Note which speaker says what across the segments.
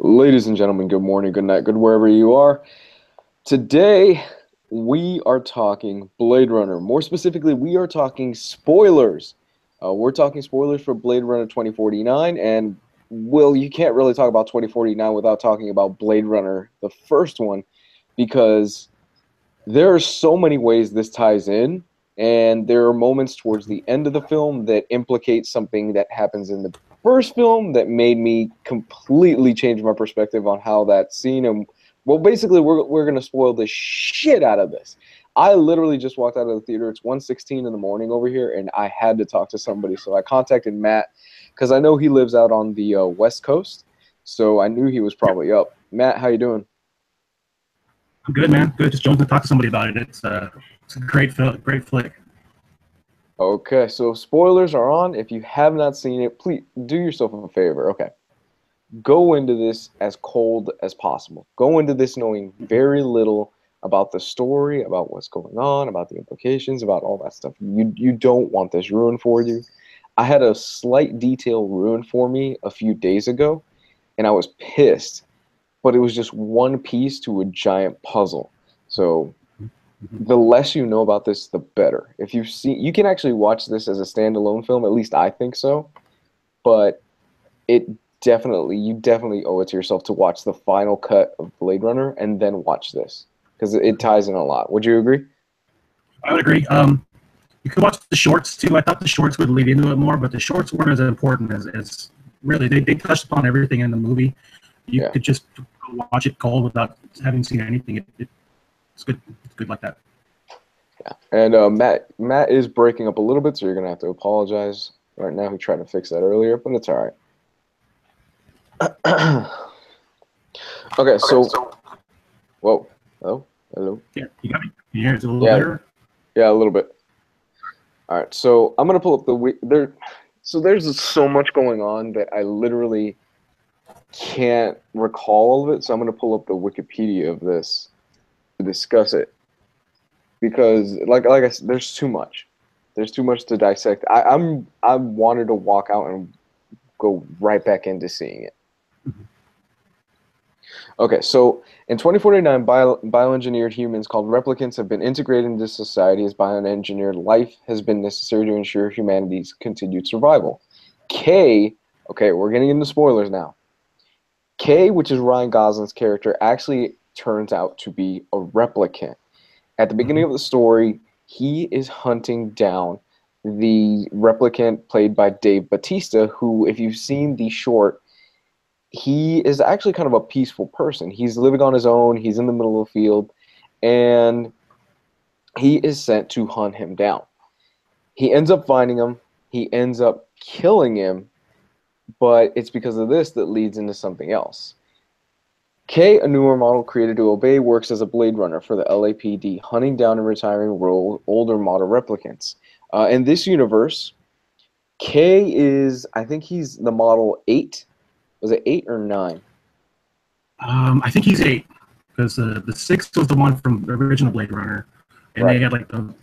Speaker 1: Ladies and gentlemen, good morning, good night, good wherever you are. Today, we are talking Blade Runner. More specifically, we are talking spoilers. We're talking spoilers for Blade Runner 2049, and Will, you can't really talk about 2049 without talking about Blade Runner, the first one, because there are so many ways this ties in, and there are moments towards the end of the film that implicate something that happens in the first film that made me completely change my perspective on how that scene and well, basically, we're gonna spoil the shit out of this. I literally just walked out of the theater. It's 1:16 in the morning over here, and I had to talk to somebody. So I contacted Matt because I know he lives out on the West Coast, so I knew he was probably up. Matt, how you doing?
Speaker 2: I'm good, man. Good. Just jumped to talk to somebody about it. It's a great film, great flick.
Speaker 1: Okay, so spoilers are on. If you have not seen it, please do yourself a favor. Okay, go into this as cold as possible. Go into this knowing very little about the story, about what's going on, about the implications, about all that stuff. You don't want this ruined for you. I had a slight detail ruined for me a few days ago, and I was pissed, but it was just one piece to a giant puzzle. So the less you know about this, the better. If you see, you can actually watch this as a standalone film. At least I think so. But it you definitely owe it to yourself to watch the final cut of Blade Runner and then watch this because it ties in a lot. Would you agree?
Speaker 2: I would agree. You could watch the shorts too. I thought the shorts would lead into it more, but the shorts weren't as important as really. They touched upon everything in the movie. You
Speaker 1: Yeah.
Speaker 2: could just watch it cold without having seen anything. It's good. It's good like that.
Speaker 1: Yeah. And Matt is breaking up a little bit, so you're gonna have to apologize right now. He tried to fix that earlier, but it's all right. Okay, so whoa, hello, hello.
Speaker 2: Yeah, you got me. Can you hear it a little
Speaker 1: Yeah,
Speaker 2: better?
Speaker 1: yeah, a little bit. All right, so I'm gonna pull up there. So there's so much going on that I literally can't recall all of it. So I'm gonna pull up the Wikipedia of this to discuss it because, like I said, there's too much. There's too much to dissect. I wanted to walk out and go right back into seeing it. Okay, so in 2049, bioengineered humans called replicants have been integrated into society as bioengineered life has been necessary to ensure humanity's continued survival. K, okay, we're getting into spoilers now. K, which is Ryan Gosling's character, actually turns out to be a replicant. At the beginning of the story, he is hunting down the replicant played by Dave Bautista, who, if you've seen the short, he is actually kind of a peaceful person. He's living on his own, he's in the middle of the field, and he is sent to hunt him down. He ends up finding him, he ends up killing him, but it's because of this that leads into something else. K, a newer model created to obey, works as a Blade Runner for the LAPD, hunting down and retiring older model replicants. In this universe, K is, I think he's the model 8. Was it 8 or 9?
Speaker 2: I think he's 8 because the 6 was the one from the original Blade Runner, and
Speaker 1: Right.
Speaker 2: they had like the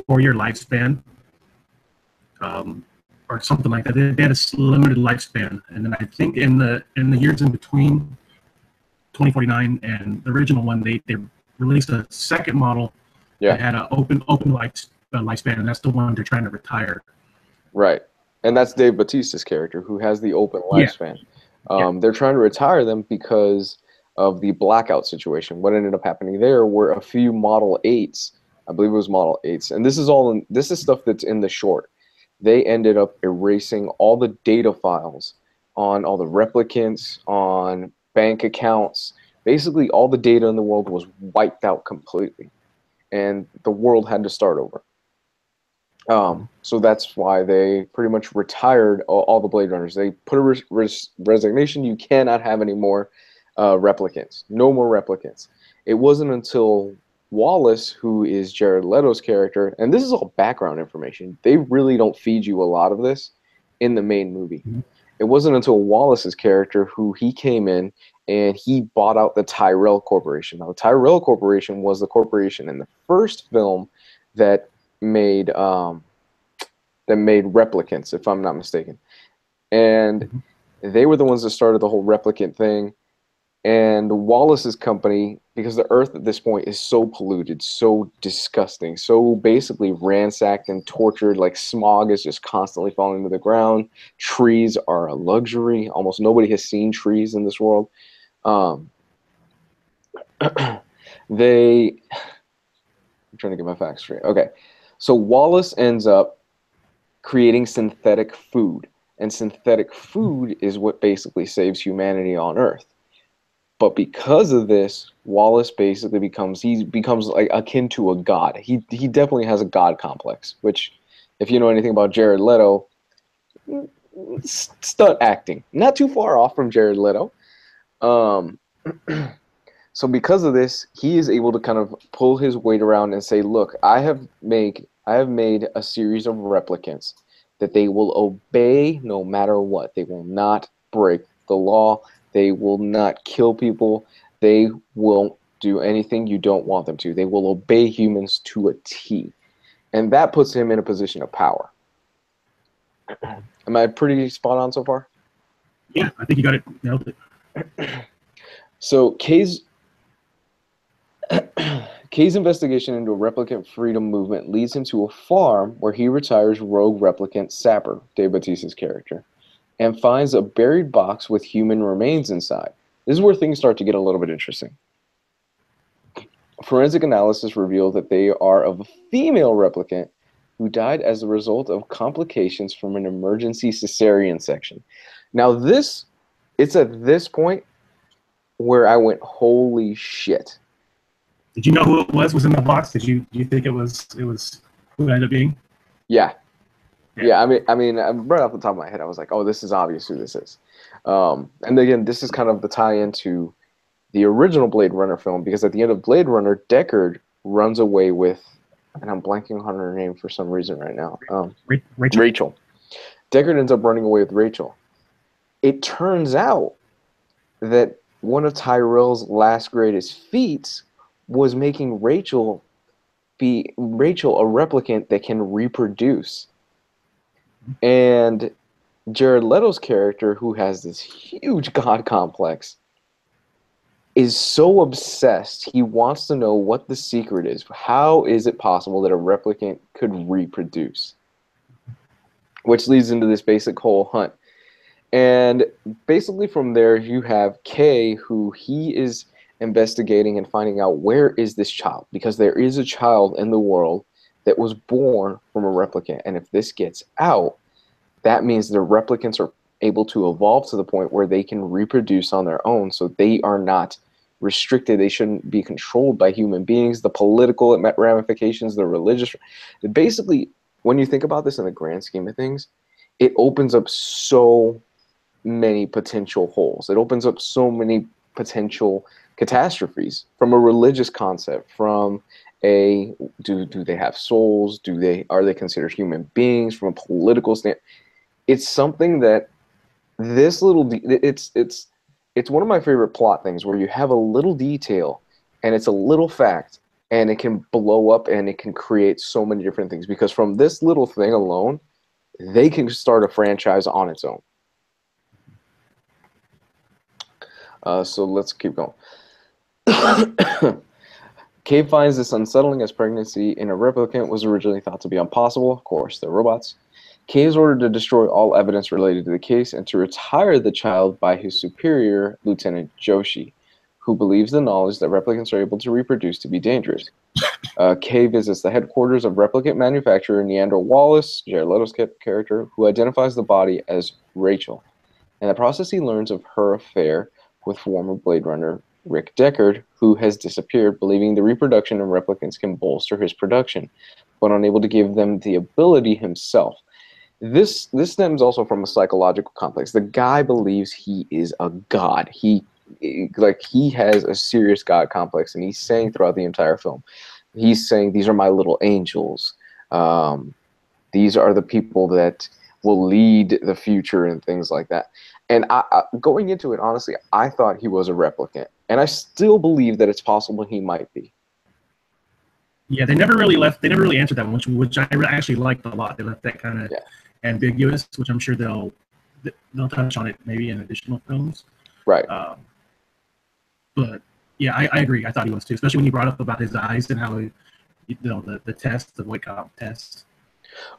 Speaker 2: 4-year lifespan, or something like that. They had a limited lifespan, and then I think in the years in between 2049 and the original one, they released a second model that
Speaker 1: Yeah,
Speaker 2: had an open lifespan, and that's the one they're trying to retire.
Speaker 1: right. And that's Dave Bautista's character who has the open
Speaker 2: Yeah,
Speaker 1: lifespan.
Speaker 2: yeah,
Speaker 1: They're trying to retire them because of the blackout situation. What ended up happening there were a few Model 8s. I believe it was Model 8s. And this is stuff that's in the short. They ended up erasing all the data files on all the replicants, on bank accounts. Basically, all the data in the world was wiped out completely. And the world had to start over. So that's why they pretty much retired all the Blade Runners. They put a resignation. You cannot have any more replicants. No more replicants. It wasn't until Wallace, who is Jared Leto's character, and this is all background information. They really don't feed you a lot of this in the main movie.
Speaker 2: Mhm.
Speaker 1: It wasn't until Wallace's character, who he came in and he bought out the Tyrell Corporation. Now, the Tyrell Corporation was the corporation in the first film that made replicants, if I'm not mistaken. And
Speaker 2: Mhm.
Speaker 1: They were the ones that started the whole replicant thing. And Wallace's company, because the Earth at this point is so polluted, so disgusting, so basically ransacked and tortured, like smog is just constantly falling to the ground. Trees are a luxury. Almost nobody has seen trees in this world. Um, they, I'm trying to get my facts straight. Okay. So Wallace ends up creating synthetic food. And synthetic food is what basically saves humanity on Earth. But because of this, Wallace basically becomes like akin to a god. He definitely has a god complex, which, if you know anything about Jared Leto, stunt acting, not too far off from Jared Leto. Um, so because of this, he is able to kind of pull his weight around and say, "Look, I have made a series of replicants that they will obey no matter what. They will not break the law. They will not kill people. They won't do anything you don't want them to. They will obey humans to a T." And that puts him in a position of power. Am I pretty spot on so far?
Speaker 2: Yeah, I think you got it. Nailed it.
Speaker 1: So Kay's investigation into a replicant freedom movement leads him to a farm where he retires rogue replicant Sapper, Dave Bautista's character, and finds a buried box with human remains inside. This is where things start to get a little bit interesting. Forensic analysis revealed that they are of a female replicant who died as a result of complications from an emergency cesarean section. Now it's at this point where I went, holy shit.
Speaker 2: Did you know who it was in the box? Do you think it was who it ended up being?
Speaker 1: Yeah. Yeah, I mean, right off the top of my head, I was like, "Oh, this is obvious who this is." And again, this is kind of the tie-in to the original Blade Runner film, because at the end of Blade Runner, Deckard runs away with, and I'm blanking on her name for some reason right now. Rachel. Deckard ends up running away with Rachel. It turns out that one of Tyrell's last greatest feats was making Rachel a replicant that can reproduce. And Jared Leto's character, who has this huge god complex, is so obsessed. He wants to know what the secret is. How is it possible that a replicant could reproduce? Which leads into this basic whole hunt. And basically from there, you have Kay, who he is investigating and finding out where is this child, because there is a child in the world that was born from a replicant. And if this gets out, that means the replicants are able to evolve to the point where they can reproduce on their own, so they are not restricted. They shouldn't be controlled by human beings. The political ramifications, the religious, basically, when you think about this in the grand scheme of things, it opens up so many potential holes. It opens up so many potential catastrophes from a religious concept, from a do they have souls? Are they considered human beings? From a political standpoint, it's something that it's one of my favorite plot things, where you have a little detail and it's a little fact and it can blow up and it can create so many different things, because from this little thing alone, they can start a franchise on its own. So let's keep going. Cave finds this unsettling, as pregnancy in a replicant was originally thought to be impossible. Of course, they're robots. Kay is ordered to destroy all evidence related to the case and to retire the child by his superior, Lieutenant Joshi, who believes the knowledge that replicants are able to reproduce to be dangerous. Kay visits the headquarters of replicant manufacturer Neander Wallace, Jared Leto's character, who identifies the body as Rachel. In the process, he learns of her affair with former Blade Runner Rick Deckard, who has disappeared, believing the reproduction of replicants can bolster his production, but unable to give them the ability himself. This stems also from a psychological complex. The guy believes he is a god. He has a serious god complex, and he's saying throughout the entire film, he's saying, "These are my little angels. These are the people that will lead the future," and things like that. And going into it, honestly, I thought he was a replicant, and I still believe that it's possible he might be.
Speaker 2: Yeah, they never really answered that one, which I actually liked a lot. They left that kind of ambiguous, which I'm sure they'll they'll touch on it maybe in additional films.
Speaker 1: Right.
Speaker 2: But yeah, I agree. I thought he was too, especially when you brought up about his eyes and how he, the test, the void comp test.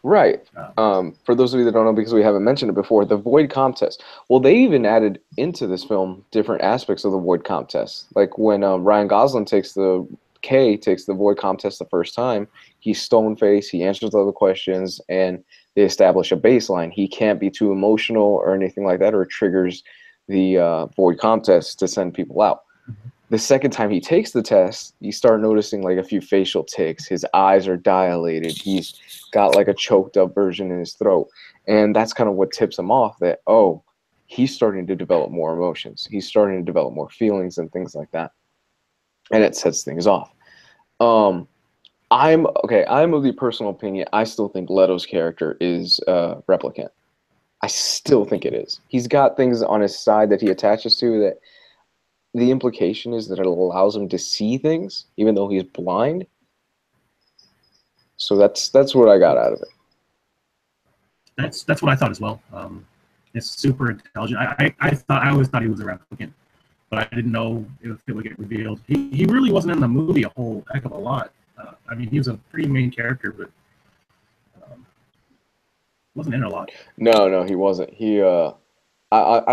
Speaker 1: Right. For those of you that don't know, because we haven't mentioned it before, the void comp test. Well, they even added into this film different aspects of the void comp test. Like when Ryan Gosling takes the void comp test the first time, he's stone faced, he answers all the questions, and they establish a baseline. He can't be too emotional or anything like that, or it triggers the void comp test to send people out. The second time he takes the test, you start noticing like a few facial tics. His eyes are dilated. He's got like a choked up version in his throat. And that's kind of what tips him off that, oh, he's starting to develop more emotions. He's starting to develop more feelings and things like that. And it sets things off. I'm of the personal opinion, I still think Leto's character is Replicant. I still think it is. He's got things on his side that he attaches to that the implication is that it allows him to see things even though he's blind. So that's what I got out of it.
Speaker 2: That's what I thought as well. It's super intelligent. I always thought he was a replicant, but I didn't know if it would get revealed. He really wasn't in the movie a whole heck of a lot. I mean, he was a pretty main character, but wasn't in a lot.
Speaker 1: No, he wasn't. I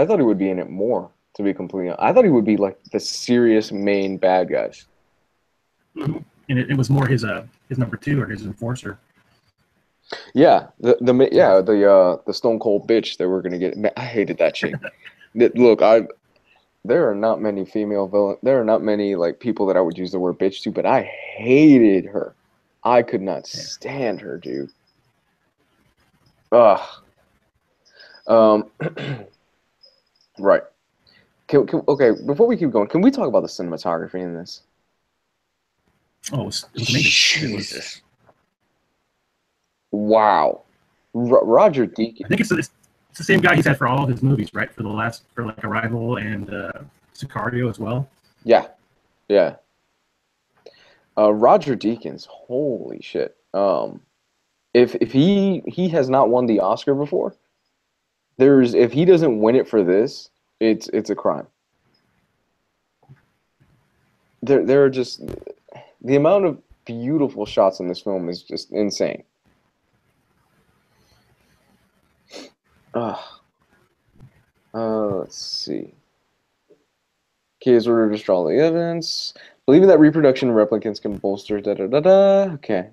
Speaker 1: thought he would be in it more. To be completely honest, I thought he would be like the serious main bad guys.
Speaker 2: And it was more his number two or his enforcer.
Speaker 1: Yeah, the Stone Cold bitch that we're gonna get. Man, I hated that chick. Look, there are not many female villain. There are not many like people that I would use the word bitch to, but I hated her. I could not stand her, dude. Ugh. Right. Okay, before we keep going, can we talk about the cinematography in this?
Speaker 2: Oh, it was amazing.
Speaker 1: Jesus. Wow. Roger Deakins.
Speaker 2: I think it's the same guy he's had for all of his movies, right? For like Arrival and Sicario as well.
Speaker 1: Yeah. Roger Deakins, holy shit. If he has not won the Oscar before, if he doesn't win it for this, it's a crime. There are just the amount of beautiful shots in this film is just insane. Let's see. Case order to destroy all the evidence. Believing that reproduction of replicants can bolster Okay.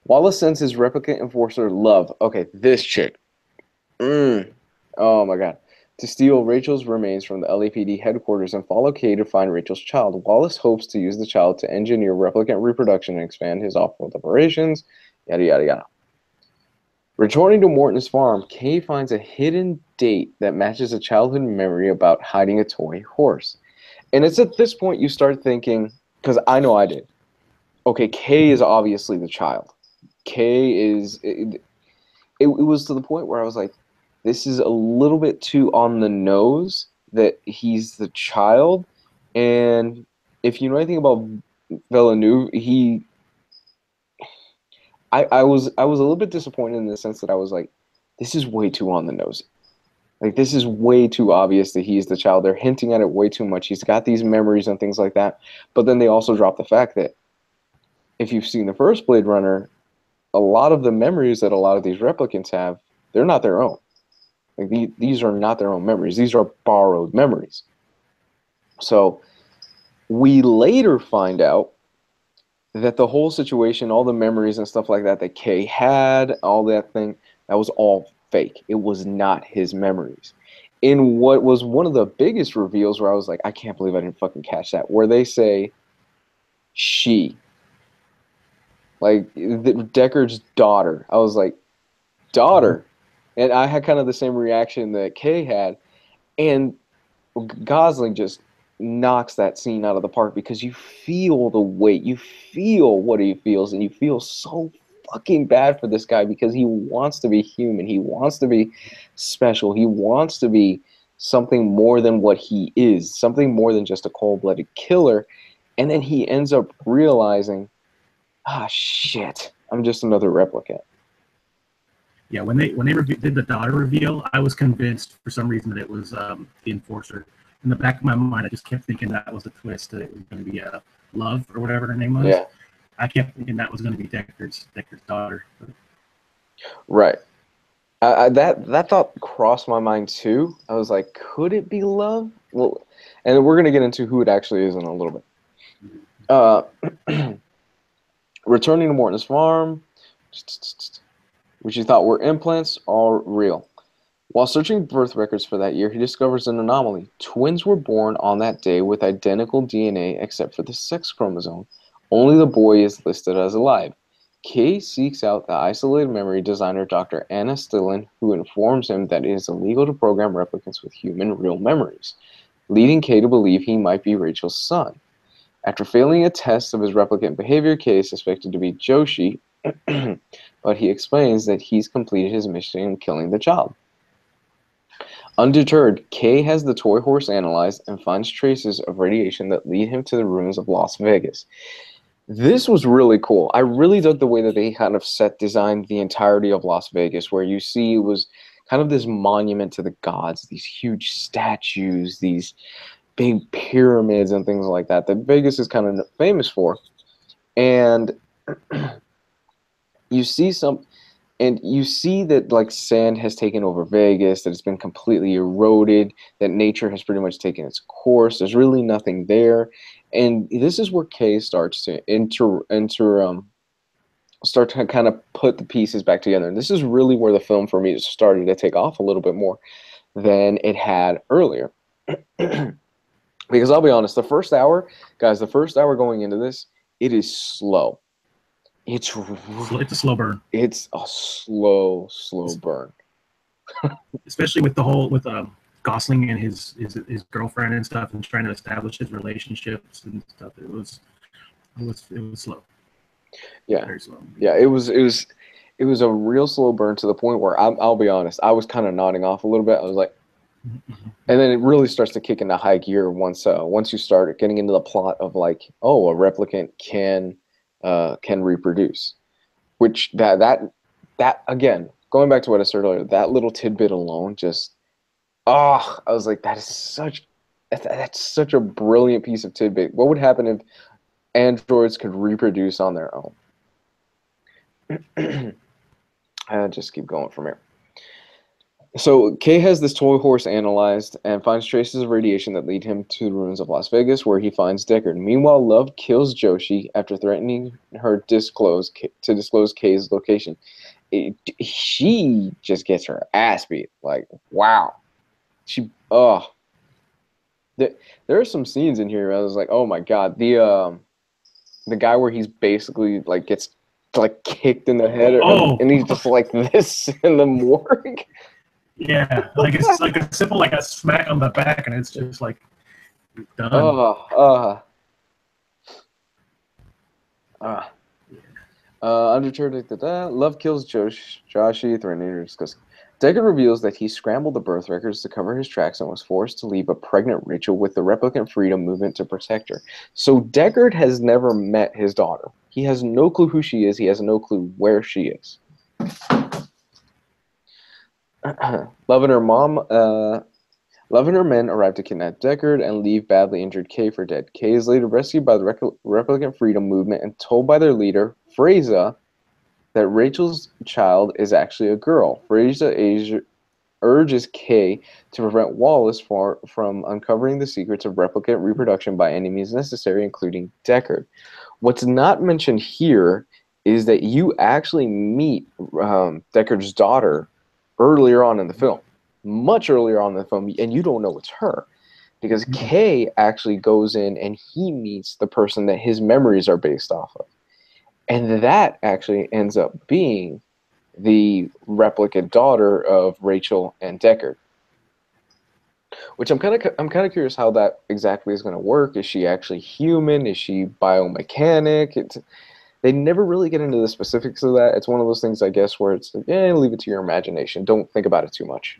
Speaker 1: Wallace sends his replicant enforcer Love. Okay, this chick. Oh my god. To steal Rachel's remains from the LAPD headquarters and follow Kay to find Rachel's child. Wallace hopes to use the child to engineer replicant reproduction and expand his off-world operations. Yada, yada, yada. Returning to Morton's farm, Kay finds a hidden date that matches a childhood memory about hiding a toy horse. And it's at this point you start thinking, because I know I did, okay, Kay is obviously the child. Kay is... It was to the point where I was like, this is a little bit too on the nose that he's the child. And if you know anything about Villeneuve, I was a little bit disappointed in the sense that I was like, this is way too on the nose. Like, this is way too obvious that he's the child. They're hinting at it way too much. He's got these memories and things like that. But then they also drop the fact that if you've seen the first Blade Runner, a lot of the memories that a lot of these replicants have, they're not their own. Like these are not their own memories. These are borrowed memories. So we later find out that the whole situation, all the memories and stuff like that that Kay had, all that thing, that was all fake. It was not his memories. In what was one of the biggest reveals where I was like, I can't believe I didn't fucking catch that, where they say she. Like, Deckard's daughter. I was like, daughter? And I had kind of the same reaction that Kay had. And Gosling just knocks that scene out of the park because you feel the weight. You feel what he feels. And you feel so fucking bad for this guy because he wants to be human. He wants to be special. He wants to be something more than what he is. Something more than just a cold-blooded killer. And then he ends up realizing, ah, shit, I'm just another replicant.
Speaker 2: Yeah, when they did the daughter reveal, I was convinced for some reason that it was the enforcer. In the back of my mind, I just kept thinking that was the twist, that it was going to be Love or whatever her name was.
Speaker 1: Yeah.
Speaker 2: I kept thinking that was going to be Deckard's daughter.
Speaker 1: Right. That thought crossed my mind too. I was like, could it be Love? Well, and we're gonna get into who it actually is in a little bit. Returning to Morton's farm, which he thought were implants, are real. While searching birth records for that year, he discovers an anomaly. Twins were born on that day with identical DNA except for the sex chromosome. Only the boy is listed as alive. Kay seeks out the isolated memory designer Dr. Anna Stillen, who informs him that it is illegal to program replicants with human real memories, leading Kay to believe he might be Rachel's son. After failing a test of his replicant behavior, Kay is suspected to be Joshi, but he explains that he's completed his mission in killing the child. Undeterred, Kay has the toy horse analyzed and finds traces of radiation that lead him to the ruins of Las Vegas. This was really cool. I really dug the way that they kind of designed the entirety of Las Vegas, where you see it was kind of this monument to the gods, these huge statues, these big pyramids and things like that Vegas is kind of famous for. And you see that like sand has taken over Vegas, that it's been completely eroded, that nature has pretty much taken its course. There's really nothing there. And this is where Kay starts to start to kind of put the pieces back together. And this is really where the film for me started to take off a little bit more than it had earlier. Because I'll be honest, the first hour going into this, it is slow. It's
Speaker 2: a slow burn.
Speaker 1: It's a slow burn.
Speaker 2: Especially with Gosling and his girlfriend and stuff, and trying to establish his relationships and stuff. It was slow.
Speaker 1: Yeah,
Speaker 2: very slow.
Speaker 1: Yeah, it was a real slow burn, to the point where I'll be honest, I was kind of nodding off a little bit. I was like, and then it really starts to kick into high gear once you start getting into the plot of like, oh, a replicant can reproduce, which that again, going back to what I said earlier, that little tidbit alone just, I was like, that's such a brilliant piece of tidbit. What would happen if androids could reproduce on their own? I'll just keep going from here. So Kay has this toy horse analyzed and finds traces of radiation that lead him to the ruins of Las Vegas, where he finds Deckard. Meanwhile, Love kills Joshi after threatening her to disclose Kay's location. She just gets her ass beat. Like, wow. There are some scenes in here where I was like, oh my god. The guy where he's basically like gets like kicked in the head, and he's just like this in the morgue.
Speaker 2: Yeah, like it's like a simple like a smack on the back, and it's just like done.
Speaker 1: Undeterred, Love kills Joshi, threatening to discuss. Deckard reveals that he scrambled the birth records to cover his tracks and was forced to leave a pregnant Rachel with the Replicant Freedom Movement to protect her. So Deckard has never met his daughter. He has no clue who she is. He has no clue where she is. Love and her men arrive to kidnap Deckard and leave badly injured Kay for dead. Kay is later rescued by the Replicant Freedom Movement and told by their leader, Freyza, that Rachel's child is actually a girl. Freyza urges Kay to prevent Wallace from uncovering the secrets of replicant reproduction by any means necessary, including Deckard. What's not mentioned here is that you actually meet Deckard's daughter earlier on in the film, much earlier on in the film, and you don't know it's her, because Kay actually goes in and he meets the person that his memories are based off of, and that actually ends up being the replicant daughter of Rachel and Deckard. Which I'm kind of curious how that exactly is going to work. Is she actually human? Is she biomechanic? They never really get into the specifics of that. It's one of those things, I guess, where it's like, leave it to your imagination. Don't think about it too much.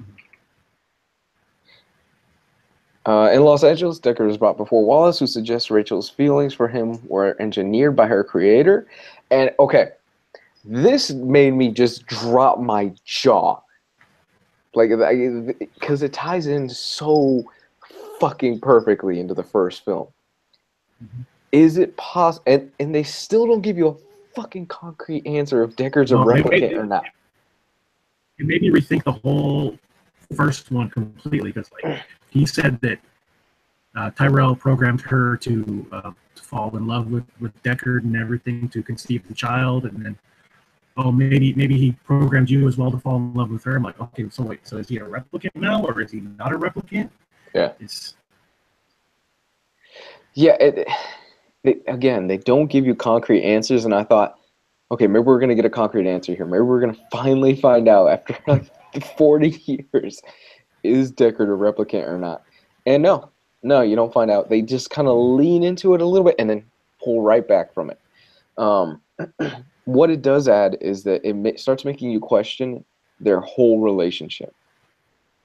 Speaker 1: In Los Angeles, Deckard is brought before Wallace, who suggests Rachel's feelings for him were engineered by her creator. And, okay, This made me just drop my jaw. Like, because it ties in so fucking perfectly into the first film.
Speaker 2: Mhm.
Speaker 1: Is it possible? And they still don't give you a fucking concrete answer if Deckard's a
Speaker 2: No,
Speaker 1: replicant or not.
Speaker 2: it made me rethink the whole first one completely because, like, he said that Tyrell programmed her to fall in love with Deckard and everything to conceive the child, and then maybe he programmed you as well to fall in love with her. I'm like, okay, so wait, so is he a replicant now, or is he not a replicant?
Speaker 1: Yeah.
Speaker 2: It's
Speaker 1: Yeah. Again, they don't give you concrete answers, and I thought, okay, maybe we're gonna get a concrete answer here. Maybe we're gonna finally find out after like 40 years, is Deckard a replicant or not? And no, you don't find out. They just kind of lean into it a little bit and then pull right back from it. Um, what it does add is that it starts making you question their whole relationship.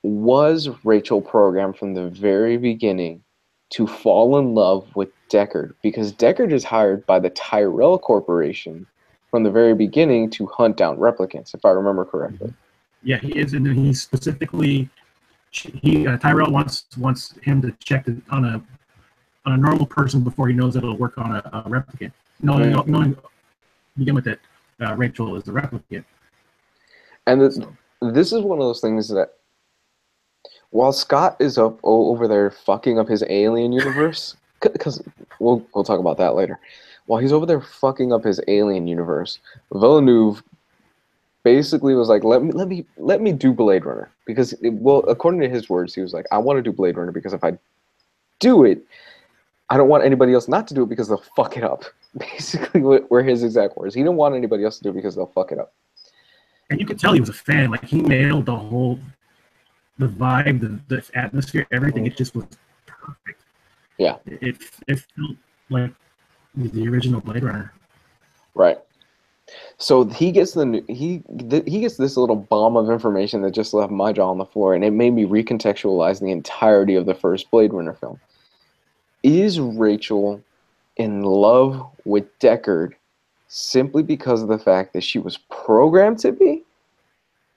Speaker 1: Was Rachel programmed from the very beginning to fall in love with Deckard? Because Deckard is hired by the Tyrell Corporation from the very beginning to hunt down replicants, if I remember correctly.
Speaker 2: yeah, he is, and then he specifically Tyrell wants him to check it on a normal person before he knows it'll work on a replicant. Knowing begin with that Rachel is a replicant.
Speaker 1: And
Speaker 2: So,
Speaker 1: this is one of those things that while Scott is up over there fucking up his alien universe, because we'll talk about that later. While he's over there fucking up his alien universe, Villeneuve basically was like, let me do Blade Runner because according to his words, he was like, I want to do Blade Runner because if I do it, I don't want anybody else not to do it because they'll fuck it up. Basically, were his exact words. He didn't want anybody else to do it because they'll fuck it up.
Speaker 2: and you could tell he was a fan. Like he nailed the vibe, the atmosphere, everything. It just was perfect.
Speaker 1: Yeah.
Speaker 2: It felt like the original Blade Runner.
Speaker 1: Right. So he gets he gets this little bomb of information that just left my jaw on the floor, and it made me recontextualize the entirety of the first Blade Runner film. Is Rachel in love with Deckard simply because of the fact that she was programmed to be,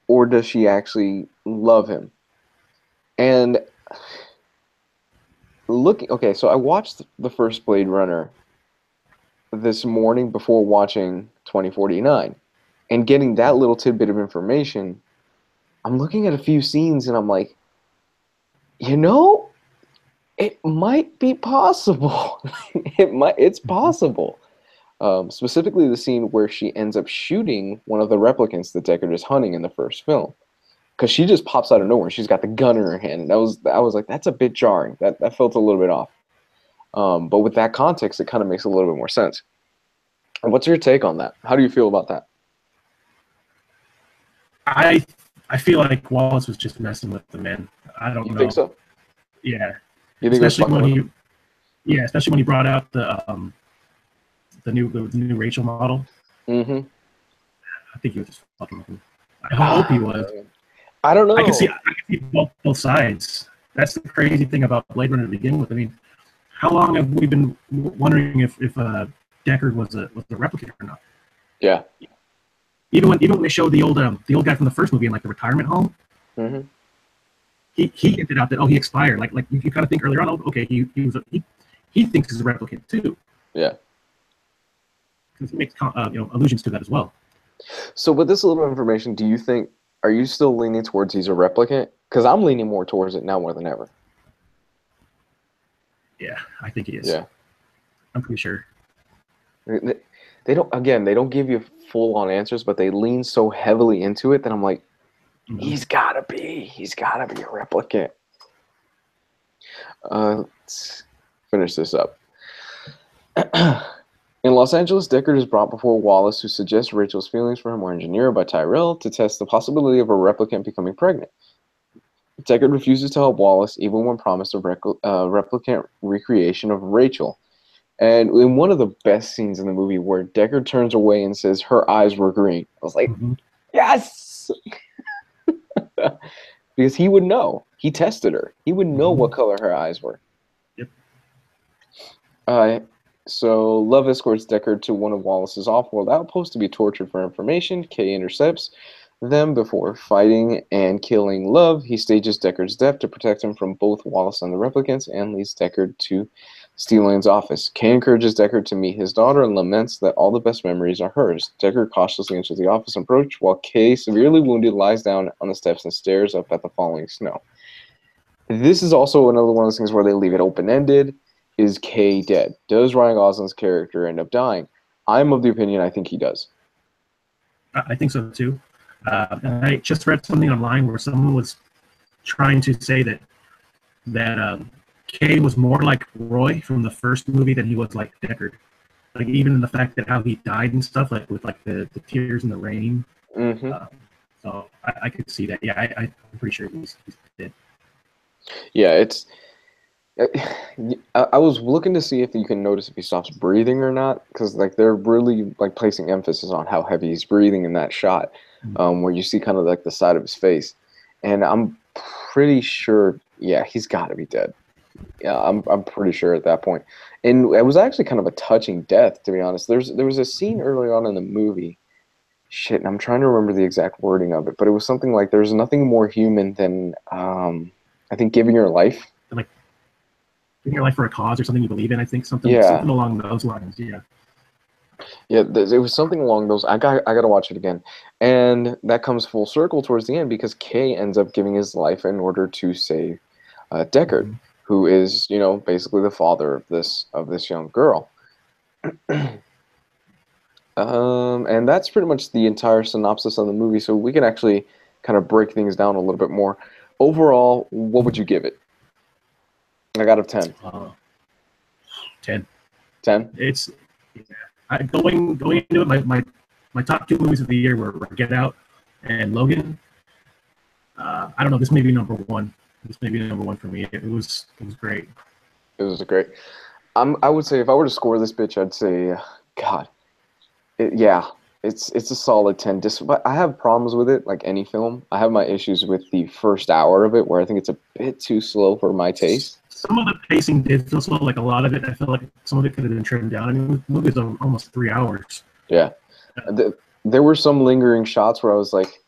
Speaker 1: or does she actually love him? And okay, so I watched the first Blade Runner this morning before watching 2049, and getting that little tidbit of information, I'm looking at a few scenes and I'm like, it might be possible. It's possible. Specifically, the scene where she ends up shooting one of the replicants that Deckard is hunting in the first film, because she just pops out of nowhere. She's got the gun in her hand, and I was like, that's a bit jarring. That felt a little bit off. But with that context, it kind of makes a little bit more sense. What's your take on that? How do you feel about that?
Speaker 2: I feel like Wallace was just messing with the man. I don't
Speaker 1: You
Speaker 2: know.
Speaker 1: think so?
Speaker 2: Yeah.
Speaker 1: You think
Speaker 2: Especially when he brought out the new Rachel model.
Speaker 1: Mm-hmm.
Speaker 2: I think he was just fucking with him. I hope he was.
Speaker 1: I don't know.
Speaker 2: I can see both sides. That's the crazy thing about Blade Runner to begin with. I mean, how long have we been wondering if Deckard was a replicant or not?
Speaker 1: Yeah.
Speaker 2: Even when they showed the old guy from the first movie in like the retirement home,
Speaker 1: Mm-hmm.
Speaker 2: he hinted out that you expired. Like you kind of think earlier on, okay, he thinks he's a replicant too.
Speaker 1: Yeah.
Speaker 2: Because he makes allusions to that as well.
Speaker 1: So with this little information, are you still leaning towards he's a replicant? Because I'm leaning more towards it now more than ever.
Speaker 2: Yeah, I think he is.
Speaker 1: Yeah.
Speaker 2: I'm pretty sure.
Speaker 1: They don't give you full on answers, but they lean so heavily into it that I'm like, he's gotta be a replicant. Let's finish this up. In Los Angeles, Deckard is brought before Wallace, who suggests Rachel's feelings for him were engineered by Tyrell to test the possibility of a replicant becoming pregnant. Deckard refuses to help Wallace, even when promised a replicant recreation of Rachel. And in one of the best scenes in the movie where Deckard turns away and says her eyes were green, I was like, yes! Because he would know. He tested her. He would know what color her eyes were.
Speaker 2: Yep.
Speaker 1: So Love escorts Deckard to one of Wallace's off-world outposts to be tortured for information. Kay intercepts them before fighting and killing Love. He stages Deckard's death to protect him from both Wallace and the replicants and leads Deckard to Steelane's office. Kay encourages Deckard to meet his daughter and laments that all the best memories are hers. Deckard cautiously enters the office approach while Kay, severely wounded, lies down on the steps and stares up at the falling snow. This is also another one of those things where they leave it open-ended. Is Kay dead? Does Ryan Gosling's character end up dying? I'm of the opinion I think he does.
Speaker 2: I think so too. And I just read something online where someone was trying to say that Kay was more like Roy from the first movie than he was like Deckard. Like even in the fact that how he died and stuff, like with like the tears in the rain.
Speaker 1: Mm-hmm.
Speaker 2: So I could see that. Yeah, I'm pretty sure he's dead.
Speaker 1: Yeah, it's. I was looking to see if you can notice if he stops breathing or not, because like they're really like placing emphasis on how heavy he's breathing in that shot, where you see kind of like the side of his face, and I'm pretty sure, yeah, he's got to be dead. Yeah, I'm pretty sure at that point, and it was actually kind of a touching death, to be honest. There was a scene early on in the movie, shit, and I'm trying to remember the exact wording of it, but it was something like there's nothing more human than I think giving your life.
Speaker 2: Like giving your life for a cause or something you believe in. I think something along those lines. Yeah.
Speaker 1: Yeah, it was something along those. I got to watch it again, and that comes full circle towards the end because Kay ends up giving his life in order to save Deckard, who is basically the father of this young girl. And that's pretty much the entire synopsis of the movie. So we can actually kind of break things down a little bit more. Overall, what would you give it? Like out of 10.
Speaker 2: 10.
Speaker 1: 10?
Speaker 2: It's going into it. My top two movies of the year were Get Out and Logan. I don't know. This may be number one. This may be number one for me. It was great.
Speaker 1: It was great. I would say if I were to score this bitch, I'd say, God, it's a solid 10. But I have problems with it, like any film. I have my issues with the first hour of it, where I think it's a bit too slow for my taste.
Speaker 2: Some of the pacing did feel slow, like a lot of it. I feel like some of it could have been trimmed down. I mean, the movie's almost 3 hours.
Speaker 1: Yeah. There were some lingering shots where I was like,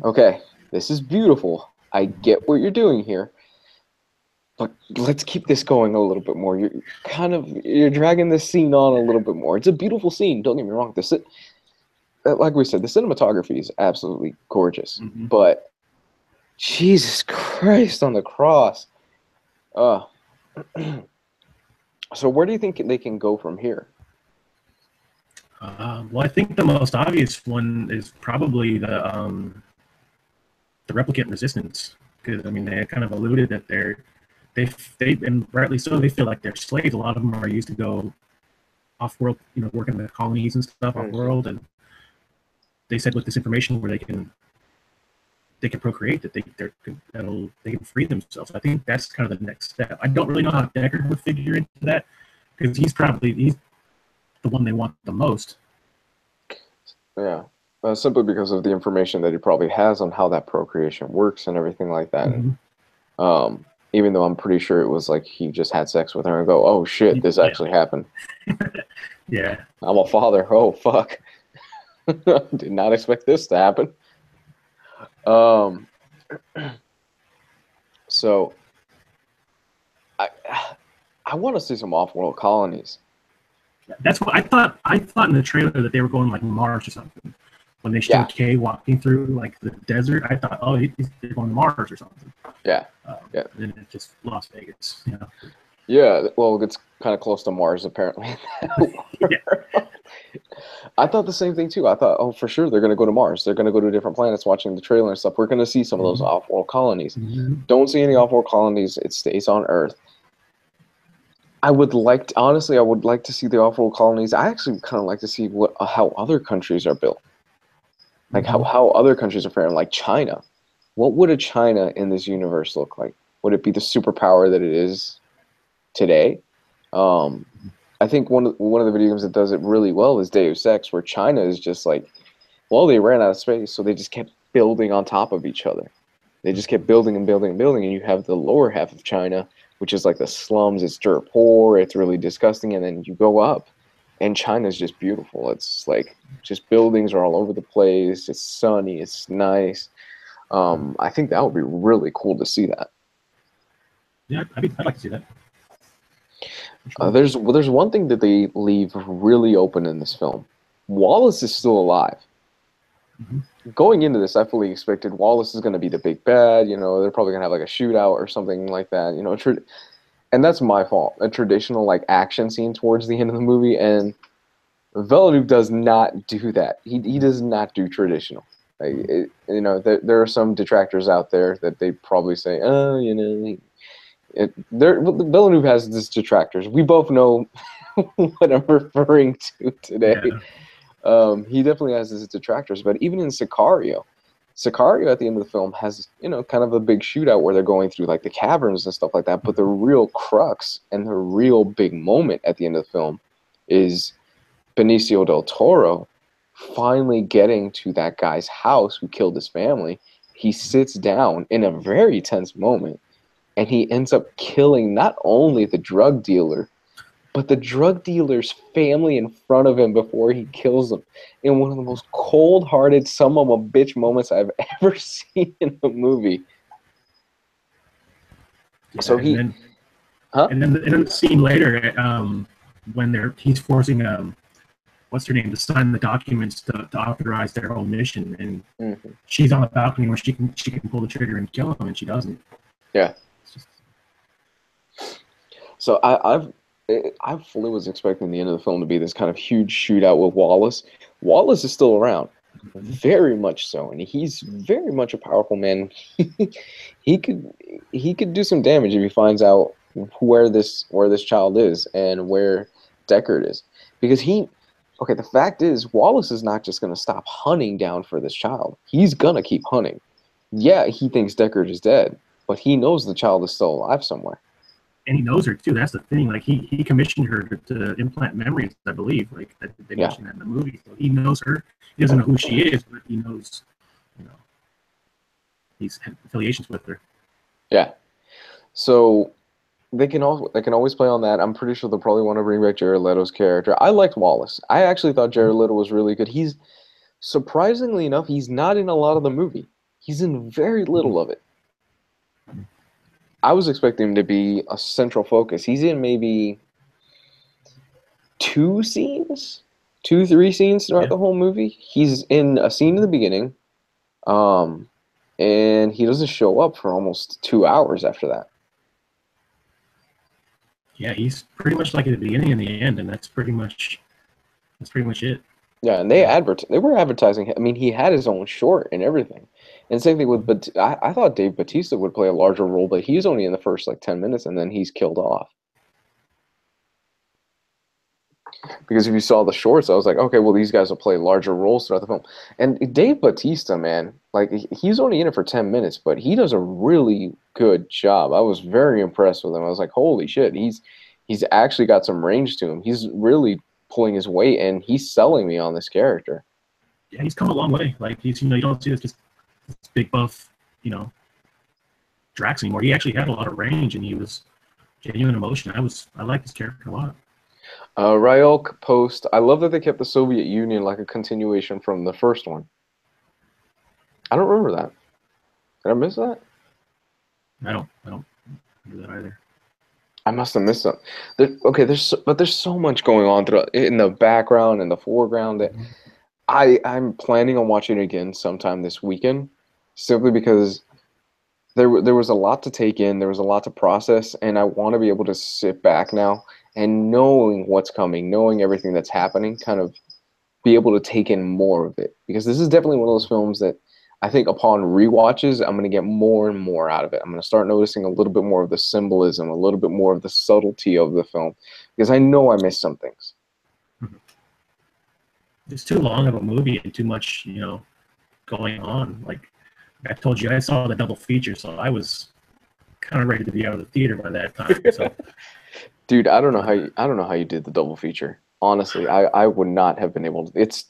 Speaker 1: okay, this is beautiful. I get what you're doing here. But let's keep this going a little bit more. You're dragging this scene on a little bit more. It's a beautiful scene. Don't get me wrong. Like we said, the cinematography is absolutely gorgeous. Mm-hmm. But Jesus Christ on the cross. So where do you think they can go from here?
Speaker 2: Well, I think the most obvious one is probably the replicant resistance, because I mean they kind of alluded that they and rightly so, they feel like they're slaves. A lot of them are used to go off world, work in the colonies and stuff off world, and they said with this information where they can procreate, that they can free themselves. I think that's kind of the next step. I don't really know how Deckard would figure into that, because he's the one they want the most.
Speaker 1: Yeah, simply because of the information that he probably has on how that procreation works and everything like that. Mm-hmm. Even though I'm pretty sure it was like he just had sex with her and go, oh shit, this actually happened.
Speaker 2: Yeah.
Speaker 1: I'm a father. Oh fuck. Did not expect this to happen. So I want to see some off-world colonies.
Speaker 2: That's what I thought. I thought in the trailer that they were going like Mars or something. When they showed Kay walking through like the desert, I thought, oh, they're going to Mars or something.
Speaker 1: Yeah.
Speaker 2: And it's just Las Vegas.
Speaker 1: Yeah. Well, it's kind of close to Mars apparently. Yeah. I thought the same thing too. I thought, oh, for sure they're going to go to Mars. They're going to go to different planets. Watching the trailer and stuff, we're going to see some of those off-world colonies. Don't see any off-world colonies. It stays on Earth. I would like to see the off-world colonies. I actually kind of like to see how other countries are built, like how other countries are faring, like China. What would a China in this universe look like? Would it be the superpower that it is today? I think one of the video games that does it really well is Deus Ex, where China is just like, well, they ran out of space, so they just kept building on top of each other. They just kept building and building and building, and you have the lower half of China, which is like the slums. It's dirt poor. It's really disgusting. And then you go up, and China's just beautiful. It's like just buildings are all over the place. It's sunny. It's nice. I think that would be really cool to see that.
Speaker 2: Yeah, I'd like to see that.
Speaker 1: There's one thing that they leave really open in this film. Wallace is still alive. Going into this, I fully expected Wallace is going to be the big bad. You know, they're probably going to have like a shootout or something like that. You know, and that's my fault. A traditional like action scene towards the end of the movie, and Villeneuve does not do that. He does not do traditional. Like, you know, there are some detractors out there that they probably say, oh, you know. Villeneuve has these detractors. We both know what I'm referring to today. Yeah. He definitely has his detractors, but even in Sicario at the end of the film has, you know, kind of a big shootout where they're going through like the caverns and stuff like that. But the real crux and the real big moment at the end of the film is Benicio del Toro finally getting to that guy's house who killed his family. He sits down in a very tense moment, and he ends up killing not only the drug dealer, but the drug dealer's family in front of him before he kills them. In one of the most cold-hearted, son of a bitch moments I've ever seen in a movie.
Speaker 2: Yeah,
Speaker 1: so
Speaker 2: he, and then the scene later, when he's forcing what's her name to sign the documents to authorize their whole mission, and she's on the balcony where she can pull the trigger and kill him, and she doesn't.
Speaker 1: Yeah. So I fully was expecting the end of the film to be this kind of huge shootout with Wallace. Wallace is still around, very much so, and he's very much a powerful man. he could do some damage if he finds out where this child is and where Deckard is, because the fact is Wallace is not just going to stop hunting down for this child. He's going to keep hunting. Yeah, he thinks Deckard is dead, but he knows the child is still alive somewhere.
Speaker 2: And he knows her too. That's the thing. Like he commissioned her to implant memories, I believe. Like they mentioned that in the movie. So he knows her. He doesn't know who she is, but he knows, you know, he's had affiliations with her.
Speaker 1: Yeah. So they can always play on that. I'm pretty sure they'll probably want to bring back Jared Leto's character. I liked Wallace. I actually thought Jared Leto was really good. He's surprisingly enough, he's not in a lot of the movie. He's in very little of it. I was expecting him to be a central focus. He's in maybe 2 scenes, 3 scenes throughout the whole movie. He's in a scene in the beginning, and he doesn't show up for almost 2 hours after that.
Speaker 2: Yeah, he's pretty much like at the beginning and the end, and that's pretty much it.
Speaker 1: Yeah, and they were advertising him. I mean, he had his own short and everything. And same thing with, but I thought Dave Bautista would play a larger role, but he's only in the first like 10 minutes, and then he's killed off. Because if you saw the shorts, I was like, okay, well, these guys will play larger roles throughout the film. And Dave Bautista, man, like he's only in it for 10 minutes, but he does a really good job. I was very impressed with him. I was like, holy shit, he's actually got some range to him. He's really pulling his weight, and he's selling me on this character.
Speaker 2: Yeah, he's come a long way. Like you don't see this big buff, Drax anymore. He actually had a lot of range, and he was genuine emotion. I like this character a lot.
Speaker 1: Ryok post, I love that they kept the Soviet Union like a continuation from the first one. I don't remember that. Did I miss that?
Speaker 2: I don't remember that either.
Speaker 1: I must have missed something. There's so much going on in the background and the foreground that I'm planning on watching it again sometime this weekend, simply because there was a lot to take in, there was a lot to process, and I want to be able to sit back now and knowing what's coming, knowing everything that's happening, kind of be able to take in more of it. Because this is definitely one of those films that I think upon rewatches, I'm going to get more and more out of it. I'm going to start noticing a little bit more of the symbolism, a little bit more of the subtlety of the film, because I know I missed some things.
Speaker 2: It's too long of a movie and too much, going on. Like I told you, I saw the double feature, so I was kind of ready to be out of the theater by that time. So.
Speaker 1: Dude, I don't know how you did the double feature. Honestly, I would not have been able to. It's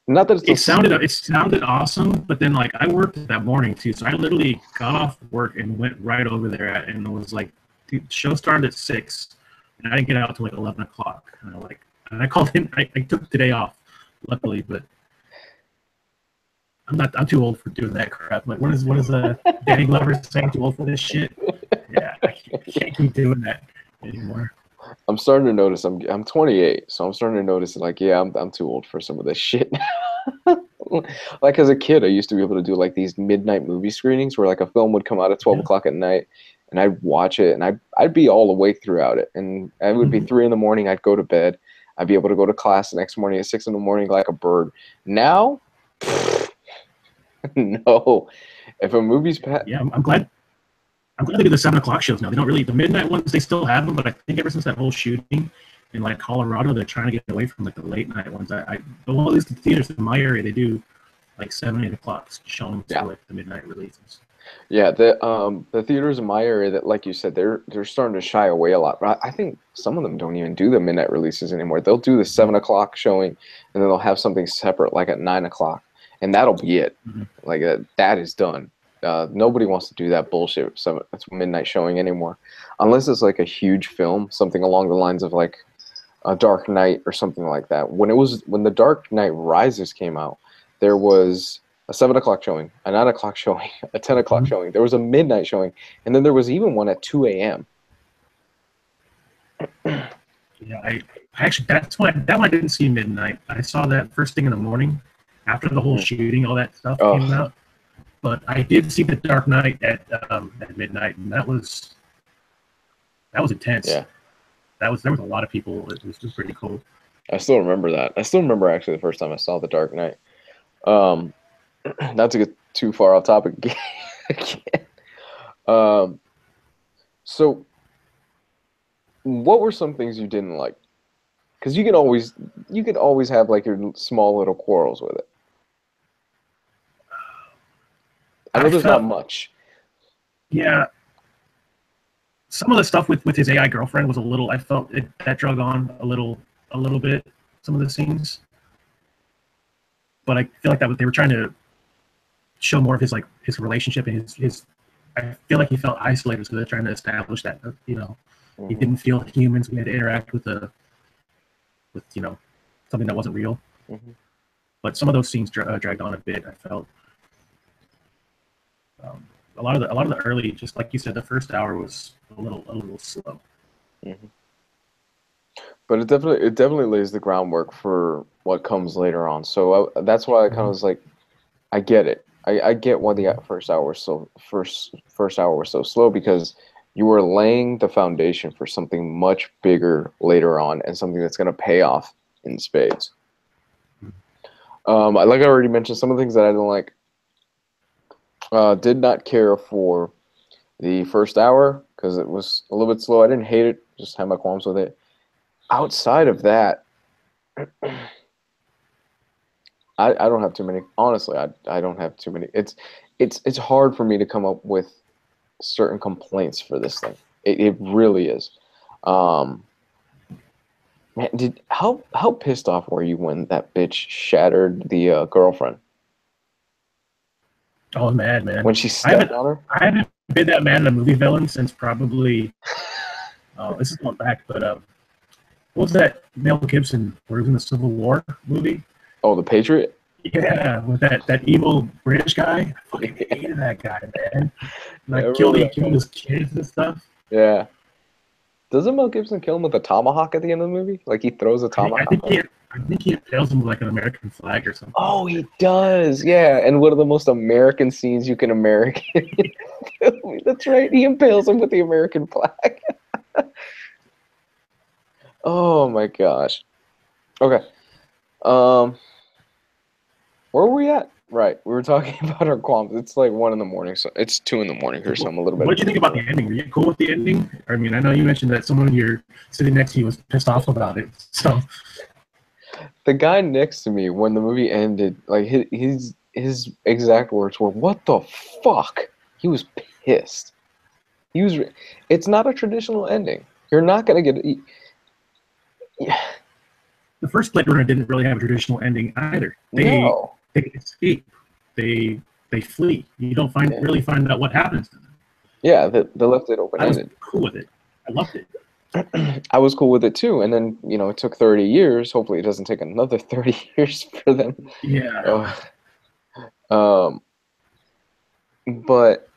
Speaker 1: not that it
Speaker 2: sounded awesome, but then like I worked that morning too, so I literally got off work and went right over there and was like the show started at 6, and I didn't get out till like 11 o'clock. And I called in. I took the day off, luckily, but I'm too old for doing that crap. Like, what is Danny Glover saying? Too old for this shit? Yeah, I can't keep doing that anymore.
Speaker 1: I'm starting to notice. I'm 28, so I'm starting to notice like, yeah, I'm too old for some of this shit. Like as a kid, I used to be able to do like these midnight movie screenings where like a film would come out at 12 o'clock at night, and I'd watch it, and I'd be all awake throughout it, and it would be 3 in the morning. I'd go to bed. I'd be able to go to class the next morning at 6 in the morning like a bird. Now, no. If a movie's
Speaker 2: yeah, I'm glad they do the 7 o'clock shows now. They don't really, the midnight ones, they still have them, but I think ever since that whole shooting in like Colorado, they're trying to get away from like the late night ones. Well, at least the theaters in my area, they do like 7, 8 o'clock showing to like the midnight releases.
Speaker 1: Yeah, the theaters in my area that, like you said, they're starting to shy away a lot. But I think some of them don't even do the midnight releases anymore. They'll do the 7 o'clock showing, and then they'll have something separate like at 9 o'clock, and that'll be it. Like that is done. Nobody wants to do that bullshit. So it's midnight showing anymore, unless it's like a huge film, something along the lines of like a Dark Knight or something like that. When the Dark Knight Rises came out, there was a 7 o'clock showing, a 9 o'clock showing, a 10 o'clock showing. There was a midnight showing, and then there was even one at 2 a.m.
Speaker 2: Yeah, I actually, that one I didn't see midnight. I saw that first thing in the morning after the whole shooting, all that stuff came out. But I did see the Dark Knight at midnight, and that was intense. Yeah, there was a lot of people. It was just pretty cool.
Speaker 1: I still remember that. I still remember actually the first time I saw the Dark Knight. Not to get too far off topic again. So what were some things you didn't like? Because you can always have like your small little quarrels with it. I know there's not much.
Speaker 2: Yeah. Some of the stuff with his AI girlfriend was a little, I felt that drug on a little bit, some of the scenes. But I feel like they were trying to show more of his relationship and his I feel like he felt isolated, so they're trying to establish that, he didn't feel humans. We had to interact with something that wasn't real. But some of those scenes dragged on a bit, I felt. A lot of the early, just like you said, the first hour was a little slow.
Speaker 1: But it definitely lays the groundwork for what comes later on. So that's why I kind of was like, I get it. I get why the first hour was so slow, because you were laying the foundation for something much bigger later on, and something that's going to pay off in spades. Like I already mentioned, some of the things that I didn't like. Did not care for the first hour because it was a little bit slow. I didn't hate it, just had my qualms with it. Outside of that, I don't have too many. Honestly, I don't have too many. It's hard for me to come up with certain complaints for this thing. It really is. Man, how pissed off were you when that bitch shattered the girlfriend?
Speaker 2: Oh, mad, man.
Speaker 1: When she stepped on her?
Speaker 2: I haven't been that mad at a movie villain since probably, this is going back, but what was that Mel Gibson, where he was in the Civil War movie?
Speaker 1: Oh, The Patriot?
Speaker 2: Yeah, with that evil British guy. I fucking hated that guy, man. Like, killed his kids and stuff.
Speaker 1: Yeah. Doesn't Mel Gibson kill him with a tomahawk at the end of the movie? Like, he throws a tomahawk?
Speaker 2: I think he impales him with like an American flag or something.
Speaker 1: Oh, he does. Yeah, and one of the most American scenes you can American. That's right. He impales him with the American flag. Oh my gosh. Okay. Where were we at? Right. We were talking about our qualms. It's like 1 in the morning, so it's 2 in the morning here, so I'm a little bit.
Speaker 2: What did you think about the ending? Were you cool with the ending? I mean, I know you mentioned that someone you're sitting next to you was pissed off about it. So
Speaker 1: the guy next to me, when the movie ended, like his exact words were, "What the fuck?" He was pissed. It's not a traditional ending. You're not gonna get. Yeah.
Speaker 2: The first Blade Runner didn't really have a traditional ending either. They escape. They flee. You don't really find out what happens to them.
Speaker 1: Yeah, they left it open-ended.
Speaker 2: I was cool with it. I loved it.
Speaker 1: I was cool with it too. And then, it took 30 years. Hopefully it doesn't take another 30 years for them.
Speaker 2: Yeah.
Speaker 1: Um, but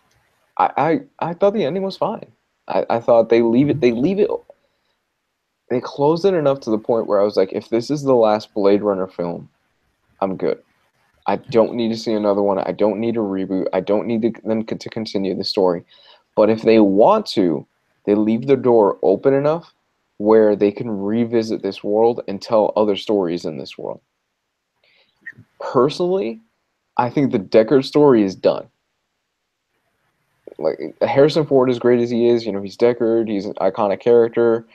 Speaker 1: I thought the ending was fine. I thought they closed it enough to the point where I was like, if this is the last Blade Runner film, I'm good. I don't need to see another one. I don't need a reboot. I don't need them to continue the story. But if they want to, they leave the door open enough where they can revisit this world and tell other stories in this world. Personally, I think the Deckard story is done. Like, Harrison Ford, as great as he is, he's Deckard, he's an iconic character.